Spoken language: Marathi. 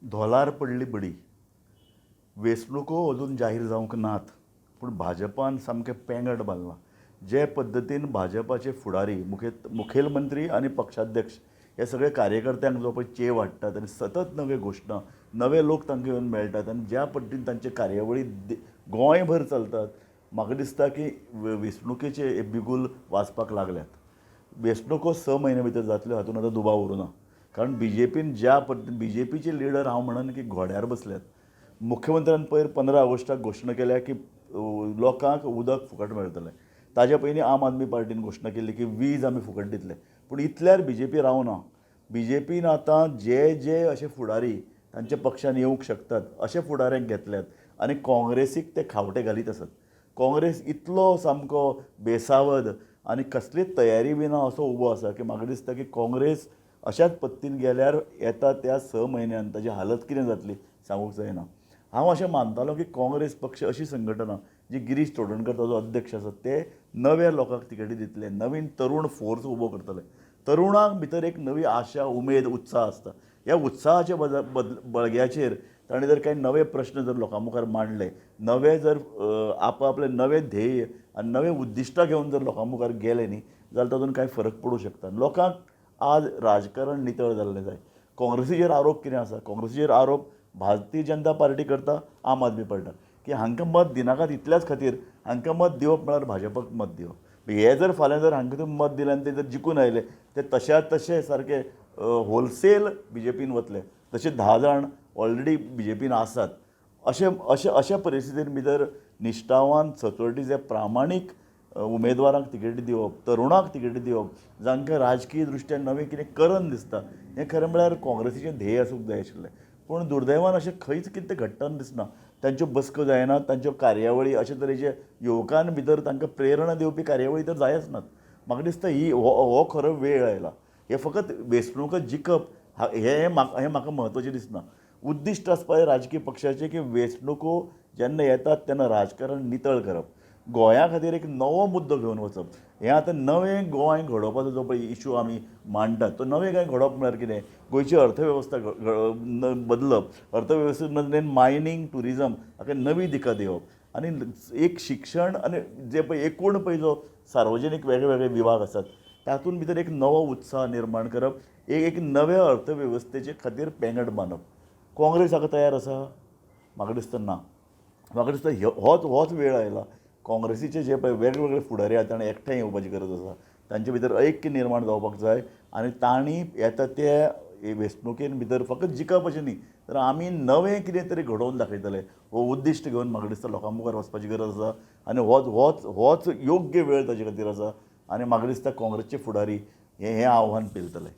धोलार पडली बडी. वेंचणुको अजून जाहीर जावंक नात, पूण भाजपान सामकें पेंगट बांदलां. जे पद्दतीन भाजपाचे फुडारी मुखेलमंत्री आनी पक्षाध्यक्ष हे सगळे कार्यकर्त्यांक जो पळय चेव वाडटात आनी सतत नवे घोशणा नवे लोक तांकां येवन मेळटात आनी ज्या पद्दतीन तांचे कार्यावळी गोंयभर चलतात, म्हाका दिसता की वेंचणुकेचे हे बिगूल वाजपाक लागल्यात. वेंचणुको 6 म्हयने भितर जातल्यो हातून आतां दुबाव उरूना. कारण बीजेपीन ज्या पद्दतीन बीजेपीचे लिडर हांव म्हणन की घोड्यार बसल्यात. मुख्यमंत्र्यान पयर 15 ऑगस्टाक घोशणा केल्या की लोकांक उदक फुकट मेळटलें. ताजे पयलीं आम आदमी पार्टीन घोशणा केल्ली की वीज आमी फुकट दितले. पूण इतल्यार बीजेपी रावना. बीजेपीन आतां जे जे अशे फुडारी तांच्या पक्षान येवंक शकतात अशे फुडाऱ्यांक घेतल्यात आनी काँग्रेसीक ते खावटे घालीत आसात. काँग्रेस इतलो सामको बेसावध आनी कसलीच तयारी विना असो उबो आसा की म्हाका दिसता की काँग्रेस अशाच पद्दतीन गेल्यार येता त्या 6 म्हयन्यान ताची हालत कितें जातली सांगूंक जायना. हांव अशें मानतालों की काँग्रेस पक्ष अशी संघटना जी गिरीश चोडणकर ताजो अध्यक्ष आसा ते नव्या लोकांक तिकेटी दितले, नवीन तरूण फोर्स उबो करतले. तरुणांक भितर एक नवी आशा उमेद उत्साह आसता. ह्या उत्साहाच्या बळग्याचेर ताणें जर काही नवे प्रश्न जर लोकां मुखार मांडले, नवे जर आपले नवे ध्येय आनी नवे उद्दिश्टां घेवन जर लोकां मुखार गेले न्ही जाल्यार तातूंत कांय फरक पडूं शकता. लोकांक आज राजकारण नितळ जाल्लें जाय. काँग्रेसीचेर आरोप कितें आसा? काँग्रेसीचेर आरोप भारतीय जनता पार्टी करता, आम आदमी पडटा की हांकां मत दिनाकात इतल्याच खातीर हांकां मत दिवप म्हळ्यार भाजपाक मत दिवप. हे जर फाल्यां जर हांकां तुमी मत दिलें आनी ते जर जिखून आयले ते तशा तशे सारके होलसेल बीजेपीन वतले. तशे 10 जाण ऑलरेडी बीजेपीन आसात. अशा परिस्थितीन भितर निश्ठावान सचोटीचे प्रामाणीक उमेदवारांक तिकेटी दिवप, तरुणांक तिकेटी दिवप, जांकां राजकीय दृश्ट्यान नवें कितें करन दिसता, हें खरें म्हळ्यार काँग्रेसीचें ध्येय आसूंक जाय आशिल्लें. पूण दुर्दैवान अशें खंयच कितें घडटना दिसना. तांच्यो बसको जायनात, तांच्यो कार्यावळी अशे तरेचे युवकां भितर तांकां प्रेरणा दिवपी कार्यावळी तर जायच नात. म्हाका दिसता हो खरो वेळ आयला. हे फकत वेंचणुको जिखप हें म्हाका म्हत्वाचें दिसना. उद्दिश्ट आसपा जाय राजकीय पक्षाचें की वेंचणुको जेन्ना येतात तेन्ना राजकारण नितळ करप. गोंया खातीर एक नवो मुद्दो घेवन वचप. हें आतां नवें गोंय घडोवपाचो जो पळय इशू आमी मांडटात तो नवें गोंय घडोवप म्हळ्यार कितें? गोंयची अर्थवेवस्था बदलप, अर्थवेवस्थे नदरेन मायनींग टुरिजम हाका नवी दिका दिवप आनी एक शिक्षण आनी जे पळय एकूण पळय जो सार्वजनीक वेगळे विभाग आसात तातूंत भितर एक नवो उत्साह निर्माण करप, एक नव्या अर्थवेवस्थेचे खातीर पेंगट बांदप. काँग्रेस हाका तयार आसा? म्हाका दिसता ना. म्हाका दिसता होच वेळ आयला. काँग्रेसीचे जे पळय वेगवेगळे फुडारी आसा ताणें एकठांय येवपाची गरज आसा. तांचे भितर ऐक्य निर्माण जावपाक जाय आनी तांणी येता त्या वेंचणुकेन भितर फकत जिखप अशें न्ही तर आमी नवें कितें तरी घडोवन दाखयतले हो उद्दिश्ट घेवन म्हाका दिसता लोकां मुखार वचपाची गरज आसा आनी होच योग्य वेळ ताचे खातीर आसा. आनी म्हाका दिसता काँग्रेसचे फुडारी हें आव्हान पेलतले.